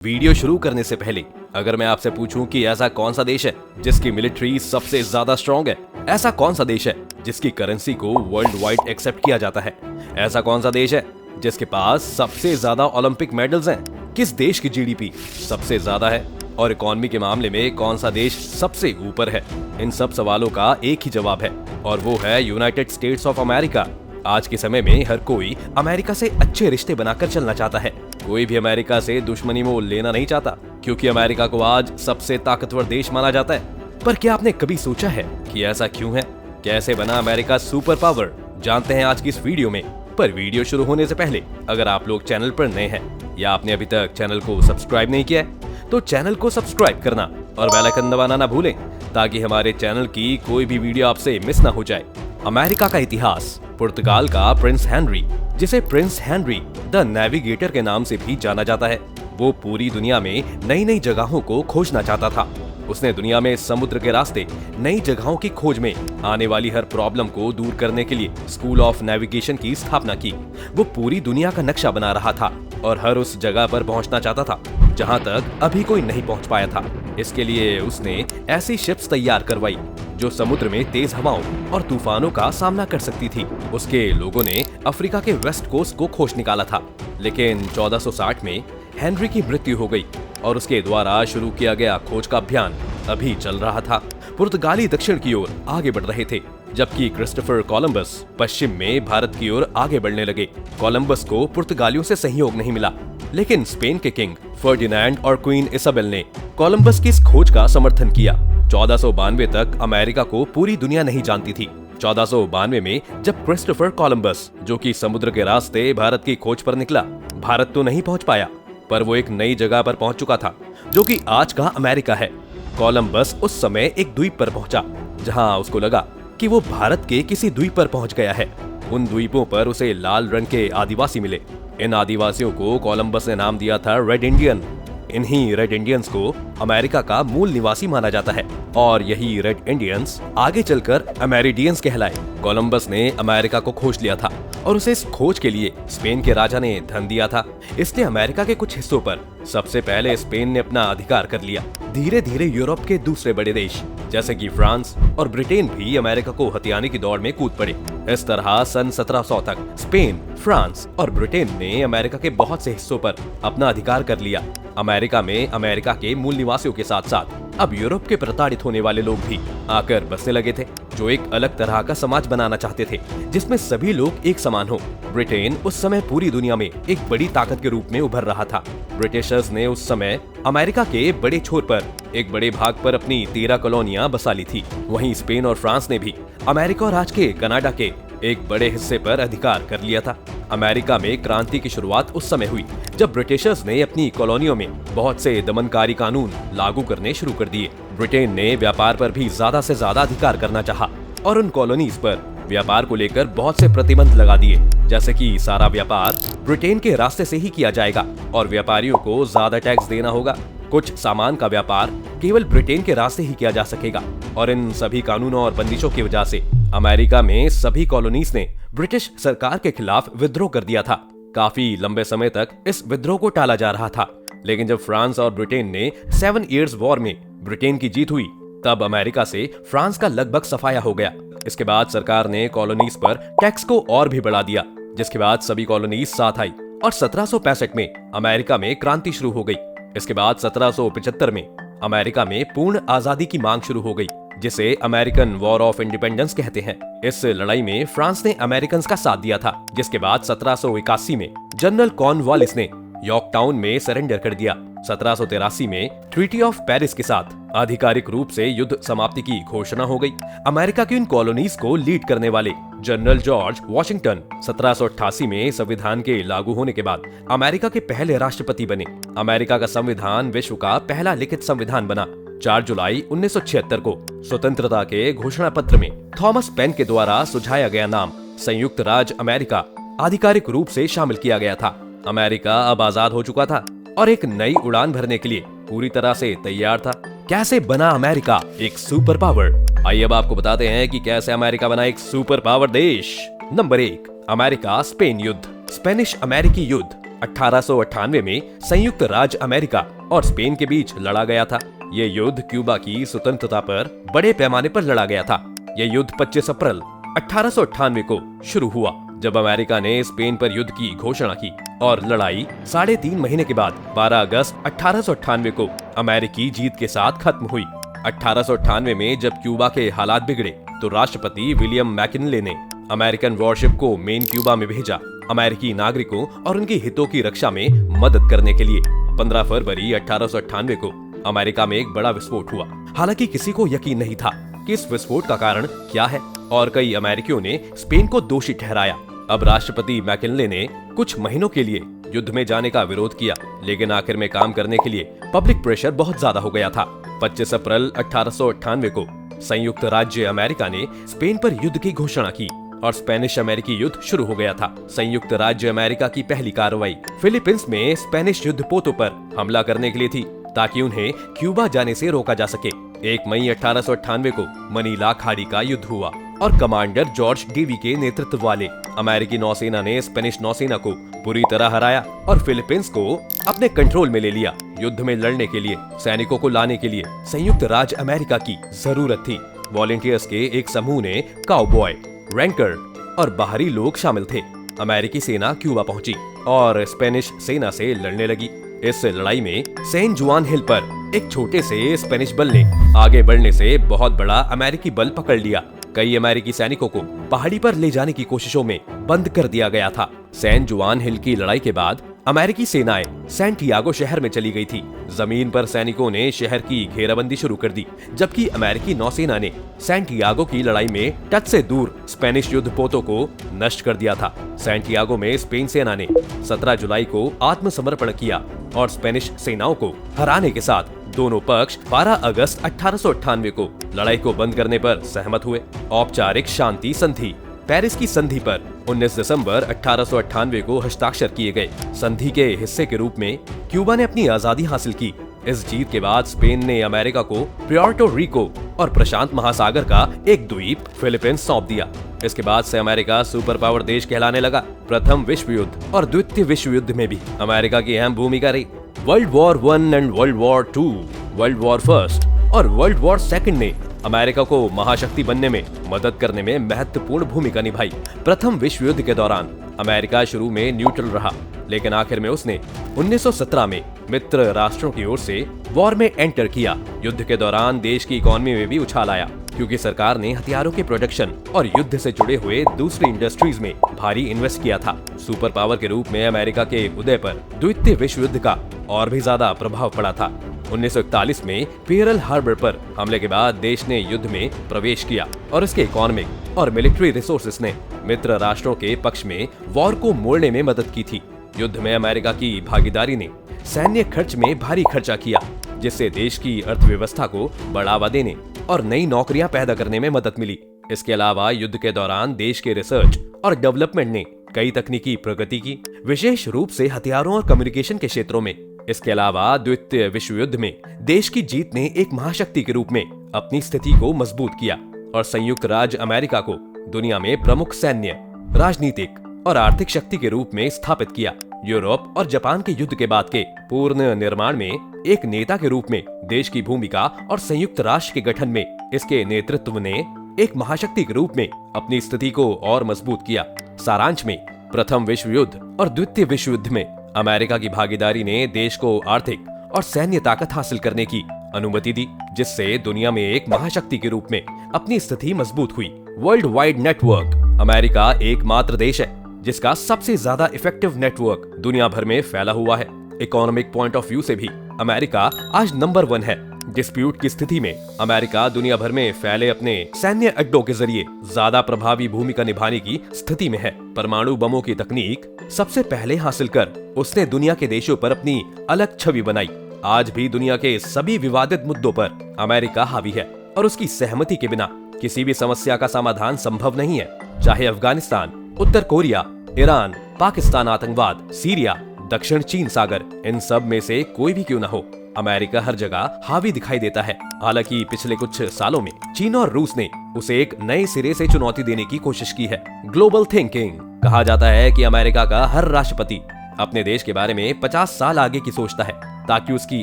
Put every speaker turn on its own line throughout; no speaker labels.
Video शुरू करने से पहले अगर मैं आपसे पूछूं कि ऐसा कौन सा देश है जिसकी मिलिट्री सबसे ज्यादा स्ट्रॉन्ग है, ऐसा कौन सा देश है जिसकी करेंसी को वर्ल्ड वाइड एक्सेप्ट किया जाता है, ऐसा कौन सा देश है जिसके पास सबसे ज्यादा ओलंपिक मेडल्स हैं, किस देश की जीडीपी सबसे ज्यादा है और इकोनॉमी के मामले में कौन सा देश सबसे ऊपर है, इन सब सवालों का एक ही जवाब है और वो है यूनाइटेड स्टेट्स ऑफ अमेरिका। आज के समय में हर कोई अमेरिका से अच्छे रिश्ते बनाकर चलना चाहता है, कोई भी अमेरिका से दुश्मनी मोल लेना नहीं चाहता क्योंकि अमेरिका को आज सबसे ताकतवर देश माना जाता है। पर क्या आपने कभी सोचा है कि ऐसा क्यों है? कैसे बना अमेरिका सुपर पावर? जानते हैं आज की इस वीडियो में। पर वीडियो शुरू होने से पहले अगर आप लोग चैनल पर नए हैं या आपने अभी तक चैनल को सब्सक्राइब नहीं किया है तो चैनल को सब्सक्राइब करना और बेल आइकन दबाना ना भूलें ताकि हमारे चैनल की कोई भी वीडियो आपसे मिस ना हो जाए। अमेरिका का इतिहास। पुर्तगाल का प्रिंस हेनरी, जिसे प्रिंस हेनरी द नेविगेटर के नाम से भी जाना जाता है, वो पूरी दुनिया में नई नई जगहों को खोजना चाहता था। उसने दुनिया में समुद्र के रास्ते नई जगहों की खोज में आने वाली हर प्रॉब्लम को दूर करने के लिए स्कूल ऑफ नेविगेशन की स्थापना की। वो पूरी दुनिया का नक्शा बना रहा था और हर उस जगह पर पहुंचना चाहता था जहां तक अभी कोई नहीं पहुंच पाया था। इसके लिए उसने ऐसी शिप्स तैयार करवाई जो समुद्र में तेज हवाओं और तूफानों का सामना कर सकती थी। उसके लोगों ने अफ्रीका के वेस्ट कोस्ट को खोज निकाला था, लेकिन 1460 में हेनरी की मृत्यु हो गई और उसके द्वारा शुरू किया गया खोज का अभियान अभी चल रहा था। पुर्तगाली दक्षिण की ओर आगे बढ़ रहे थे जबकि क्रिस्टोफर कोलंबस पश्चिम में भारत की ओर आगे बढ़ने लगे। कोलंबस को पुर्तगालियों से सहयोग नहीं मिला, लेकिन स्पेन के किंग फर्डिनेंड और क्वीन इसाबेल ने कोलंबस की इस खोज का समर्थन किया। 1492 तक अमेरिका को पूरी दुनिया नहीं जानती थी। 1492 में जब क्रिस्टोफर कोलंबस, जो कि समुद्र के रास्ते भारत की खोज पर निकला, भारत तो नहीं पहुंच पाया पर वो एक नई जगह पर पहुंच चुका था जो कि आज का अमेरिका है। कोलंबस उस समय एक द्वीप पर पहुंचा जहां उसको लगा कि वो भारत के किसी द्वीप पर पहुंच गया है। उन द्वीपों पर उसे लाल रंग के आदिवासी मिले। इन आदिवासियों को कोलंबस ने नाम दिया था रेड इंडियन। इन्हीं रेड इंडियंस को अमेरिका का मूल निवासी माना जाता है और यही रेड इंडियंस आगे चलकर अमेरिडियंस कहलाए। कोलंबस ने अमेरिका को खोज लिया था और उसे इस खोज के लिए स्पेन के राजा ने धन दिया था। इसने अमेरिका के कुछ हिस्सों पर सबसे पहले स्पेन ने अपना अधिकार कर लिया। धीरे धीरे यूरोप के दूसरे बड़े देश जैसे कि फ्रांस और ब्रिटेन भी अमेरिका को हथियाने की दौड़ में कूद पड़े। इस तरह सन 1700 तक स्पेन, फ्रांस और ब्रिटेन ने अमेरिका के बहुत से हिस्सों पर अपना अधिकार कर लिया। अमेरिका में अमेरिका के मूल निवासियों के साथ साथ अब यूरोप के प्रताड़ित होने वाले लोग भी आकर बसने लगे थे जो एक अलग तरह का समाज बनाना चाहते थे जिसमें सभी लोग एक समान हो। ब्रिटेन उस समय पूरी दुनिया में एक बड़ी ताकत के रूप में उभर रहा था। ब्रिटिशर्स ने उस समय अमेरिका के बड़े छोर पर एक बड़े भाग पर अपनी 13 कॉलोनियां बसा ली थी। वहीं स्पेन और फ्रांस ने भी अमेरिका और आज के कनाडा के एक बड़े हिस्से पर अधिकार कर लिया था। अमेरिका में क्रांति की शुरुआत उस समय हुई जब ब्रिटिशर्स ने अपनी कॉलोनियों में बहुत से दमनकारी कानून लागू करने शुरू कर दिए। ब्रिटेन ने व्यापार पर भी ज्यादा से ज्यादा अधिकार करना चाहा और उन कॉलोनीज पर व्यापार को लेकर बहुत से प्रतिबंध लगा दिए, जैसे कि सारा व्यापार ब्रिटेन के रास्ते से ही किया जाएगा और व्यापारियों को ज्यादा टैक्स देना होगा। कुछ सामान का व्यापार केवल ब्रिटेन के रास्ते ही किया जा सकेगा और इन सभी कानूनों और बंदिशों की वजह से अमेरिका में सभी कॉलोनीज ने ब्रिटिश सरकार के खिलाफ विद्रोह कर दिया था। काफी लंबे समय तक इस विद्रोह को टाला जा रहा था, लेकिन जब फ्रांस और ब्रिटेन ने 7 इयर्स वॉर में ब्रिटेन की जीत हुई तब अमेरिका से फ्रांस का लगभग सफाया हो गया। इसके बाद सरकार ने कॉलोनीज पर टैक्स को और भी बढ़ा दिया, जिसके बाद सभी कॉलोनीज साथ आई और 1765 में अमेरिका में क्रांति शुरू हो गई। इसके बाद 1775 में अमेरिका में पूर्ण आजादी की मांग शुरू हो गई, जिसे अमेरिकन वॉर ऑफ इंडिपेंडेंस कहते हैं। इस लड़ाई में फ्रांस ने अमेरिकन का साथ दिया था, जिसके बाद 1781 में जनरल कॉर्नवालिस ने यॉर्कटाउन में सरेंडर कर दिया। 1783 में ट्रीटी ऑफ पेरिस के साथ आधिकारिक रूप से युद्ध समाप्ति की घोषणा हो गई। अमेरिका की इन कॉलोनीज को लीड करने वाले जनरल जॉर्ज वॉशिंगटन 1788 में संविधान के लागू होने के बाद अमेरिका के पहले राष्ट्रपति बने। अमेरिका का संविधान विश्व का पहला लिखित संविधान बना। 4 जुलाई 1976 को स्वतंत्रता के घोषणा पत्र में थॉमस पेन के द्वारा सुझाया गया नाम संयुक्त राज्य अमेरिका आधिकारिक रूप से शामिल किया गया था। अमेरिका अब आजाद हो चुका था और एक नई उड़ान भरने के लिए पूरी तरह से तैयार था। कैसे बना अमेरिका एक सुपर पावर? आइए अब आपको बताते हैं कि कैसे अमेरिका बना एक सुपर पावर देश। नंबर 1, अमेरिका स्पेन युद्ध। स्पेनिश अमेरिकी युद्ध 1898 में संयुक्त राज्य अमेरिका और स्पेन के बीच लड़ा गया था। ये युद्ध क्यूबा की स्वतंत्रता पर बड़े पैमाने पर लड़ा गया था। यह युद्ध 25 अप्रैल 1898 को शुरू हुआ, जब अमेरिका ने स्पेन पर युद्ध की घोषणा की, और लड़ाई 3.5 महीने के बाद 12 अगस्त 1898 को अमेरिकी जीत के साथ खत्म हुई। 1898 में जब क्यूबा के हालात बिगड़े तो राष्ट्रपति विलियम मैकिनले ने अमेरिकन वॉरशिप को मेन क्यूबा में भेजा, अमेरिकी नागरिकों और उनके हितों की रक्षा में मदद करने के लिए। 15 फरवरी 1898 को अमेरिका में एक बड़ा विस्फोट हुआ। हालांकि किसी को यकीन नहीं था कि इस विस्फोट का कारण क्या है, और कई अमेरिकियों ने स्पेन को दोषी ठहराया। अब राष्ट्रपति मैकिनले ने कुछ महीनों के लिए युद्ध में जाने का विरोध किया, लेकिन आखिर में काम करने के लिए पब्लिक प्रेशर बहुत ज्यादा हो गया था। 25 अप्रैल 1898 को संयुक्त राज्य अमेरिका ने स्पेन पर युद्ध की घोषणा की और स्पेनिश अमेरिकी युद्ध शुरू हो गया था। संयुक्त राज्य अमेरिका की पहली कार्रवाई फिलीपींस में स्पेनिश युद्धपोतों पर हमला करने के लिए थी, ताकि उन्हें क्यूबा जाने से रोका जा सके। 1 मई 1898 को मनीला खाड़ी का युद्ध हुआ और कमांडर जॉर्ज डेवी के नेतृत्व वाले अमेरिकी नौसेना ने स्पेनिश नौसेना को पूरी तरह हराया और फिलीपींस को अपने कंट्रोल में ले लिया। युद्ध में लड़ने के लिए सैनिकों को लाने के लिए संयुक्त राज्य अमेरिका की जरूरत थी। वॉलंटियर्स के एक समूह ने काउबॉय, रैंकर और बाहरी लोग शामिल थे। अमेरिकी सेना क्यूबा पहुंची और स्पेनिश सेना से लड़ने लगी। इस लड़ाई में सैन जुआन हिल पर एक छोटे से स्पेनिश बल ने आगे बढ़ने से बहुत बड़ा अमेरिकी बल पकड़ लिया। कई अमेरिकी सैनिकों को पहाड़ी पर ले जाने की कोशिशों में बंद कर दिया गया था। सैन जुआन हिल की लड़ाई के बाद अमेरिकी सेनाएं सैंटियागो शहर में चली गई थी। जमीन पर सैनिकों ने शहर की घेराबंदी शुरू कर दी, जबकि अमेरिकी नौसेना ने सैंटियागो की लड़ाई में टच से दूर स्पेनिश युद्धपोतों को नष्ट कर दिया था। सैंटियागो में स्पेन सेना ने 17 जुलाई को आत्मसमर्पण किया और स्पेनिश सेनाओं को हराने के साथ दोनों पक्ष 12 अगस्त 1898 को लड़ाई को बंद करने पर सहमत हुए। औपचारिक शांति संधि पेरिस की संधि पर 19 दिसंबर 1898 को हस्ताक्षर किए गए। संधि के हिस्से के रूप में क्यूबा ने अपनी आजादी हासिल की। इस जीत के बाद स्पेन ने अमेरिका को प्योर्टो रिको और प्रशांत महासागर का एक द्वीप फिलीपींस सौंप दिया। इसके बाद से अमेरिका सुपर पावर देश कहलाने लगा। प्रथम विश्व युद्ध और द्वितीय विश्व युद्ध में भी अमेरिका की अहम भूमिका रही। World war 1 and world war 2, world war first और वर्ल्ड वॉर सेकंड ने अमेरिका को महाशक्ति बनने में मदद करने में महत्वपूर्ण भूमिका निभाई। प्रथम विश्व युद्ध के दौरान अमेरिका शुरू में न्यूट्रल रहा, लेकिन आखिर में उसने 1917 में मित्र राष्ट्रों की ओर से वॉर में एंटर किया। युद्ध के दौरान देश की इकोनॉमी में भी उछाल आया, क्योंकि सरकार ने हथियारों के प्रोडक्शन और युद्ध से जुड़े हुए दूसरी इंडस्ट्रीज में भारी इन्वेस्ट किया था। सुपर पावर के रूप में अमेरिका के उदय पर द्वितीय विश्व युद्ध का और भी ज्यादा प्रभाव पड़ा था। 1941 में पियरल हार्बर पर हमले के बाद देश ने युद्ध में प्रवेश किया और इसके इकोनॉमिक और मिलिट्री रिसोर्सेस ने मित्र राष्ट्रों के पक्ष में वॉर को मोड़ने में मदद की थी। युद्ध में अमेरिका की भागीदारी ने सैन्य खर्च में भारी खर्चा किया, जिससे देश की अर्थव्यवस्था को बढ़ावा देने और नई नौकरियां पैदा करने में मदद मिली। इसके अलावा युद्ध के दौरान देश के रिसर्च और डेवलपमेंट ने कई तकनीकी प्रगति की, विशेष रूप से हथियारों और कम्युनिकेशन के क्षेत्रों में। इसके अलावा द्वितीय विश्व युद्ध में देश की जीत ने एक महाशक्ति के रूप में अपनी स्थिति को मजबूत किया और संयुक्त राज्य अमेरिका को दुनिया में प्रमुख सैन्य, राजनीतिक और आर्थिक शक्ति के रूप में स्थापित किया। यूरोप और जापान के युद्ध के बाद के पूर्ण निर्माण में एक नेता के रूप में देश की भूमिका और संयुक्त राष्ट्र के गठन में इसके नेतृत्व ने एक महाशक्ति के रूप में अपनी स्थिति को और मजबूत किया। सारांश में प्रथम विश्व युद्ध और द्वितीय विश्व युद्ध में अमेरिका की भागीदारी ने देश को आर्थिक और सैन्य ताकत हासिल करने की अनुमति दी, जिससे दुनिया में एक महाशक्ति के रूप में अपनी स्थिति मजबूत हुई। वर्ल्ड वाइड नेटवर्क अमेरिका एकमात्र देश है जिसका सबसे ज्यादा इफेक्टिव नेटवर्क दुनिया भर में फैला हुआ है। इकोनॉमिक पॉइंट ऑफ व्यू से भी अमेरिका आज नंबर 1 है। डिस्प्यूट की स्थिति में अमेरिका दुनिया भर में फैले अपने सैन्य अड्डों के जरिए ज्यादा प्रभावी भूमिका निभाने की स्थिति में है। परमाणु बमों की तकनीक सबसे पहले हासिल कर उसने दुनिया के देशों पर अपनी अलग छवि बनाई। आज भी दुनिया के सभी विवादित मुद्दों पर अमेरिका हावी है और उसकी सहमति के बिना किसी भी समस्या का समाधान संभव नहीं है। चाहे अफगानिस्तान, उत्तर कोरिया, ईरान, पाकिस्तान, आतंकवाद, सीरिया, दक्षिण चीन सागर, इन सब में से कोई भी क्यों न हो, अमेरिका हर जगह हावी दिखाई देता है। हालांकि पिछले कुछ सालों में चीन और रूस ने उसे एक नए सिरे से चुनौती देने की कोशिश की है। ग्लोबल थिंकिंग कहा जाता है कि अमेरिका का हर राष्ट्रपति अपने देश के बारे में 50 साल आगे की सोचता है ताकि उसकी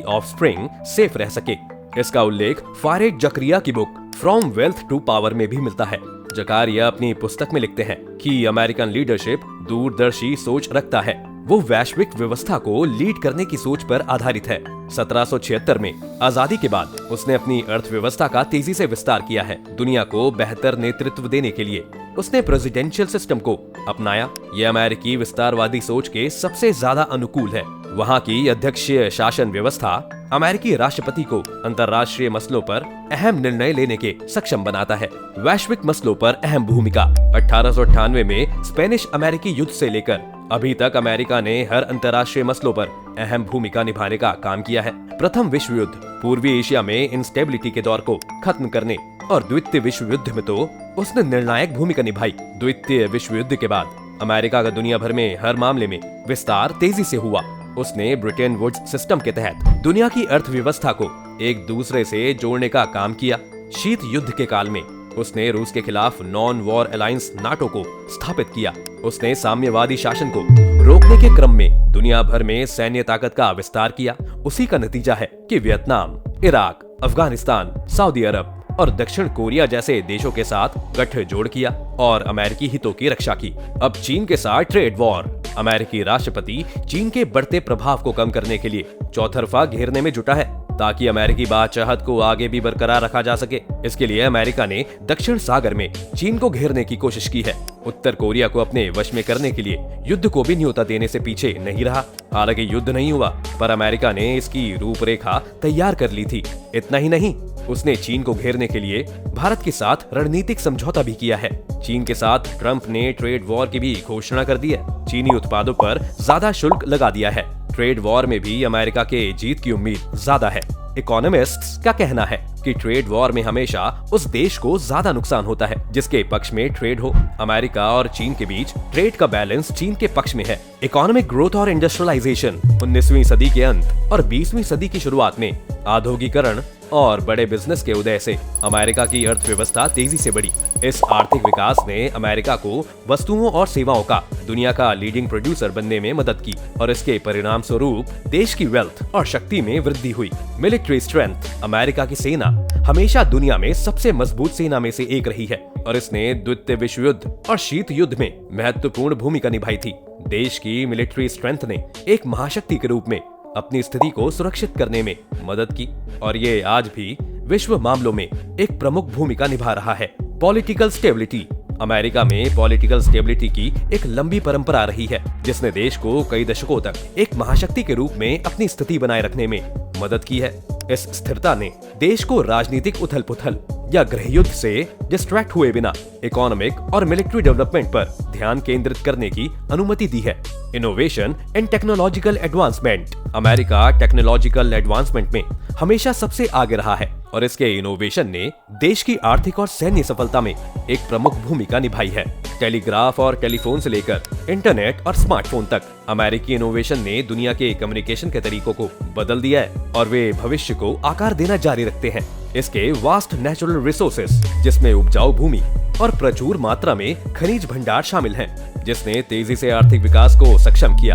ऑफस्प्रिंग सेफ रह सके। इसका उल्लेख फारेड जकरिया की book from wealth to power में भी मिलता है। जकारिया अपनी पुस्तक में लिखते हैं कि अमेरिकन लीडरशिप दूरदर्शी सोच रखता है। वो वैश्विक व्यवस्था को लीड करने की सोच पर आधारित है। 1776 में आजादी के बाद उसने अपनी अर्थव्यवस्था का तेजी से विस्तार किया है। दुनिया को बेहतर नेतृत्व देने के लिए उसने प्रेसिडेंशियल सिस्टम को अपनाया। ये अमेरिकी विस्तारवादी सोच के सबसे ज्यादा अनुकूल है। वहाँ की अध्यक्षीय शासन व्यवस्था अमेरिकी राष्ट्रपति को अंतर्राष्ट्रीय मसलों पर अहम निर्णय लेने के सक्षम बनाता है। वैश्विक मसलों पर अहम भूमिका 1898 में स्पेनिश अमेरिकी युद्ध से लेकर अभी तक अमेरिका ने हर अंतर्राष्ट्रीय मसलों पर अहम भूमिका निभाने का काम किया है। प्रथम विश्व युद्ध पूर्वी एशिया में इंस्टेबिलिटी के दौर को खत्म करने और द्वितीय विश्व युद्ध में तो उसने निर्णायक भूमिका निभाई। द्वितीय विश्व युद्ध के बाद अमेरिका का दुनिया भर में हर मामले में विस्तार तेजी से हुआ। उसने ब्रिटेन वुड्स सिस्टम के तहत दुनिया की अर्थव्यवस्था को एक दूसरे से जोड़ने का काम किया। शीत युद्ध के काल में उसने रूस के खिलाफ नॉन वॉर अलायंस नाटो को स्थापित किया। उसने साम्यवादी शासन को रोकने के क्रम में दुनिया भर में सैन्य ताकत का विस्तार किया। उसी का नतीजा है कि वियतनाम, इराक, अफगानिस्तान, सऊदी अरब और दक्षिण कोरिया जैसे देशों के साथ गठजोड़ किया और अमेरिकी हितों की रक्षा की। अब चीन के साथ ट्रेड वॉर। अमेरिकी राष्ट्रपति चीन के बढ़ते प्रभाव को कम करने के लिए चौतरफा घेरने में जुटा है ताकि अमेरिकी बादशाहत को आगे भी बरकरार रखा जा सके। इसके लिए अमेरिका ने दक्षिण सागर में चीन को घेरने की कोशिश की है। उत्तर कोरिया को अपने वश में करने के लिए युद्ध को भी न्योता देने से पीछे नहीं रहा। हालांकि युद्ध नहीं हुआ, पर अमेरिका ने इसकी रूपरेखा तैयार कर ली थी। इतना ही नहीं, उसने चीन को घेरने के लिए भारत के साथ रणनीतिक समझौता भी किया है। चीन के साथ ट्रंप ने ट्रेड वॉर की भी घोषणा कर दी है। चीनी उत्पादों पर ज्यादा शुल्क लगा दिया है। ट्रेड वॉर में भी अमेरिका के जीत की उम्मीद ज्यादा है। इकोनॉमिस्ट्स का कहना है कि ट्रेड वॉर में हमेशा उस देश को ज्यादा नुकसान होता है जिसके पक्ष में ट्रेड हो। अमेरिका और चीन के बीच ट्रेड का बैलेंस चीन के पक्ष में है। इकोनॉमिक ग्रोथ और इंडस्ट्रियलाइजेशन 19वीं सदी के अंत और 20वीं सदी की शुरुआत में औद्योगिकरण और बड़े बिजनेस के उदय से अमेरिका की अर्थव्यवस्था तेजी से बढ़ी। इस आर्थिक विकास ने अमेरिका को वस्तुओं और सेवाओं का दुनिया का लीडिंग प्रोड्यूसर बनने में मदद की और इसके परिणाम स्वरूप देश की वेल्थ और शक्ति में वृद्धि हुई। Military strength. अमेरिका की सेना हमेशा दुनिया में सबसे मजबूत सेना में से एक रही है और इसने द्वितीय विश्व युद्ध और शीत युद्ध में महत्वपूर्ण भूमिका निभाई थी। देश की मिलिट्री स्ट्रेंथ ने एक महाशक्ति के रूप में अपनी स्थिति को सुरक्षित करने में मदद की और ये आज भी विश्व मामलों में एक प्रमुख भूमिका निभा रहा है। Political stability. अमेरिका में पॉलिटिकल स्टेबिलिटी की एक लंबी परंपरा रही है जिसने देश को कई दशकों तक एक महाशक्ति के रूप में अपनी स्थिति बनाए रखने में मदद की है। इस स्थिरता ने देश को राजनीतिक उथल पुथल या गृहयुद्ध से डिस्ट्रैक्ट हुए बिना इकोनॉमिक और मिलिट्री डेवलपमेंट पर ध्यान केंद्रित करने की अनुमति दी है। Innovation and technological advancement. America technological advancement में हमेशा सबसे आगे रहा है और इसके इनोवेशन ने देश की आर्थिक और सैन्य सफलता में एक प्रमुख भूमिका निभाई है। टेलीग्राफ और टेलीफोन से लेकर इंटरनेट और स्मार्टफोन तक अमेरिकी इनोवेशन ने दुनिया के कम्युनिकेशन के तरीकों को बदल दिया है और वे भविष्य को आकार देना जारी रखते हैं। इसके वास्ट नेचुरल रिसोर्सेस जिसमें उपजाऊ भूमि और प्रचुर मात्रा में खनिज भंडार शामिल हैं, जिसने तेजी से आर्थिक विकास को सक्षम किया।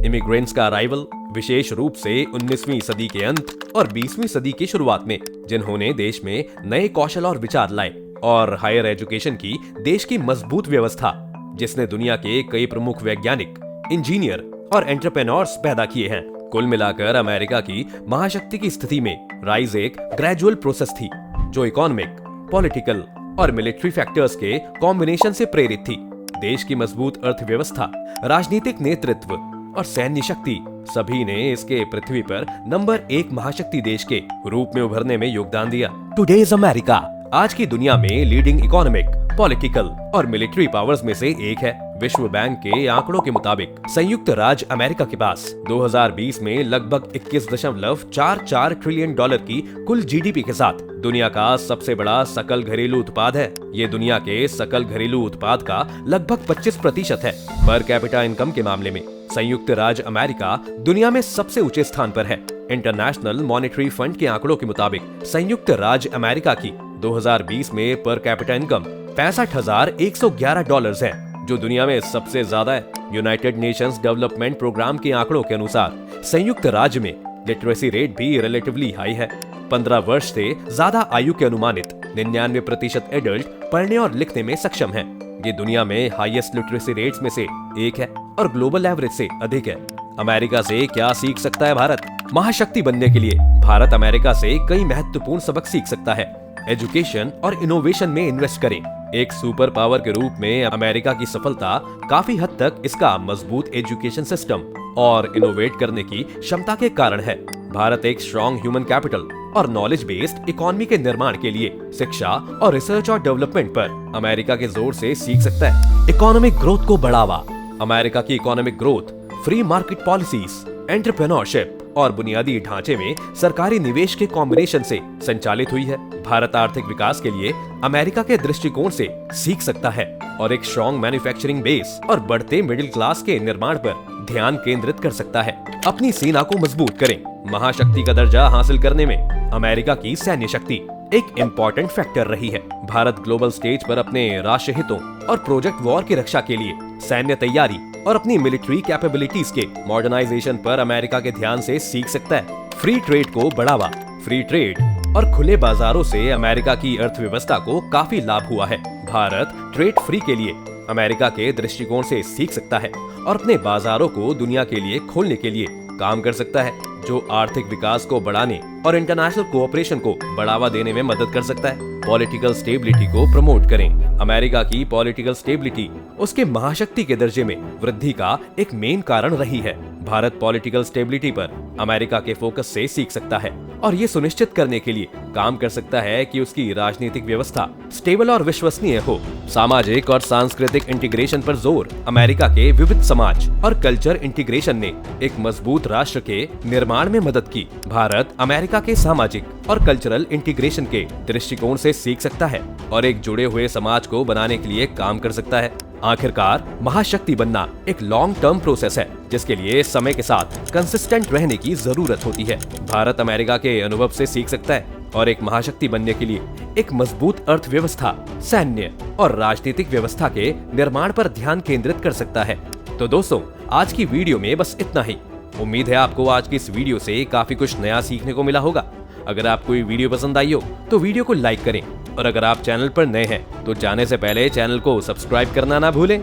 इमिग्रेंट्स का अराइवल विशेष रूप से 19वीं सदी के अंत और 20वीं सदी की शुरुआत में, जिन्होंने देश में नए कौशल और विचार लाए और हायर एजुकेशन की देश की मजबूत व्यवस्था जिसने दुनिया के कई प्रमुख वैज्ञानिक, इंजीनियर और एंटरप्रेन्योर्स पैदा किए हैं। कुल मिलाकर अमेरिका की महाशक्ति की स्थिति में राइज एक ग्रेजुअल प्रोसेस थी जो इकोनॉमिक, पॉलिटिकल और मिलिट्री फैक्टर्स के कॉम्बिनेशन से प्रेरित थी। देश की मजबूत अर्थव्यवस्था, राजनीतिक नेतृत्व और सैन्य शक्ति सभी ने इसके पृथ्वी पर नंबर 1 महाशक्ति देश के रूप में उभरने में योगदान दिया। टुडेज अमेरिका आज की दुनिया में लीडिंग इकोनॉमिक, पॉलिटिकल और मिलिट्री पावर्स में से एक है। विश्व बैंक के आंकड़ों के मुताबिक संयुक्त राज्य अमेरिका के पास 2020 में लगभग 21.44 ट्रिलियन डॉलर की कुल जीडीपी के साथ दुनिया का सबसे बड़ा सकल घरेलू उत्पाद है। ये दुनिया के सकल घरेलू उत्पाद का लगभग 25% है। पर कैपिटा इनकम के मामले में संयुक्त राज्य अमेरिका दुनिया में सबसे ऊंचे स्थान पर है। इंटरनेशनल मॉनेटरी फंड के आंकड़ों के मुताबिक संयुक्त राज्य अमेरिका की 2020 में पर कैपिटा इनकम $65,111 है, जो दुनिया में सबसे ज्यादा है। यूनाइटेड नेशंस डेवलपमेंट प्रोग्राम के आंकड़ों के अनुसार संयुक्त राज्य में लिटरेसी रेट भी रिलेटिवली हाई है। 15 वर्ष से ज्यादा आयु के अनुमानित 99% एडल्ट पढ़ने और लिखने में सक्षम हैं। ये दुनिया में हाईएस्ट लिटरेसी रेट्स में से एक है और ग्लोबल एवरेज से अधिक है। अमेरिका से क्या सीख सकता है भारत? महाशक्ति बनने के लिए भारत अमेरिका से कई महत्वपूर्ण सबक सीख सकता है। एजुकेशन और इनोवेशन में इन्वेस्ट करें। एक सुपर पावर के रूप में अमेरिका की सफलता काफी हद तक इसका मजबूत एजुकेशन सिस्टम और इनोवेट करने की क्षमता के कारण है। भारत एक स्ट्रॉन्ग ह्यूमन कैपिटल और नॉलेज बेस्ड इकोनॉमी के निर्माण के लिए शिक्षा और रिसर्च और डेवलपमेंट पर अमेरिका के जोर से सीख सकता है। इकोनॉमिक ग्रोथ को बढ़ावा। अमेरिका की economic growth free market policies, entrepreneurship और बुनियादी ढांचे में सरकारी निवेश के कॉम्बिनेशन से संचालित हुई है। भारत आर्थिक विकास के लिए अमेरिका के दृष्टिकोण से सीख सकता है और एक स्ट्रॉन्ग मैन्युफैक्चरिंग बेस और बढ़ते मिडिल क्लास के निर्माण पर ध्यान केंद्रित कर सकता है। अपनी सेना को मजबूत करें। महाशक्ति का दर्जा हासिल करने में अमेरिका की सैन्य शक्ति एक इम्पोर्टेंट फैक्टर रही है। भारत ग्लोबल स्टेज पर अपने राष्ट्र हितों और प्रोजेक्ट वॉर की रक्षा के लिए सैन्य तैयारी और अपनी मिलिट्री कैपेबिलिटीज के मॉडर्नाइजेशन पर अमेरिका के ध्यान से सीख सकता है। फ्री ट्रेड को बढ़ावा। फ्री ट्रेड और खुले बाजारों से अमेरिका की अर्थव्यवस्था को काफी लाभ हुआ है। भारत ट्रेड फ्री के लिए अमेरिका के दृष्टिकोण से सीख सकता है और अपने बाजारों को दुनिया के लिए खोलने के लिए काम कर सकता है, जो आर्थिक विकास को बढ़ाने और इंटरनेशनल कोऑपरेशन को बढ़ावा देने में मदद कर सकता है। पॉलिटिकल स्टेबिलिटी को प्रमोट करें। अमेरिका की पॉलिटिकल स्टेबिलिटी उसके महाशक्ति के दर्जे में वृद्धि का एक मेन कारण रही है। भारत पॉलिटिकल स्टेबिलिटी पर अमेरिका के फोकस से सीख सकता है और ये सुनिश्चित करने के लिए काम कर सकता है कि उसकी राजनीतिक व्यवस्था स्टेबल और विश्वसनीय हो। सामाजिक और सांस्कृतिक इंटीग्रेशन पर जोर। अमेरिका के विविध समाज और कल्चर इंटीग्रेशन ने एक मजबूत राष्ट्र के निर्माण में मदद की। भारत अमेरिका के सामाजिक और कल्चरल इंटीग्रेशन के दृष्टिकोण से सीख सकता है और एक जुड़े हुए समाज को बनाने के लिए काम कर सकता है। आखिरकार महाशक्ति बनना एक लॉन्ग टर्म प्रोसेस है, जिसके लिए समय के साथ कंसिस्टेंट रहने की जरूरत होती है। भारत अमेरिका के अनुभव से सीख सकता है और एक महाशक्ति बनने के लिए एक मजबूत अर्थव्यवस्था, सैन्य और राजनीतिक व्यवस्था के निर्माण पर ध्यान केंद्रित कर सकता है। तो दोस्तों, आज की वीडियो में बस इतना ही। उम्मीद है आपको आज की इस वीडियो से काफी कुछ नया सीखने को मिला होगा। अगर आपको ये वीडियो पसंद आई हो तो वीडियो को लाइक करें और अगर आप चैनल पर नए हैं तो जाने से पहले चैनल को सब्सक्राइब करना ना भूलें।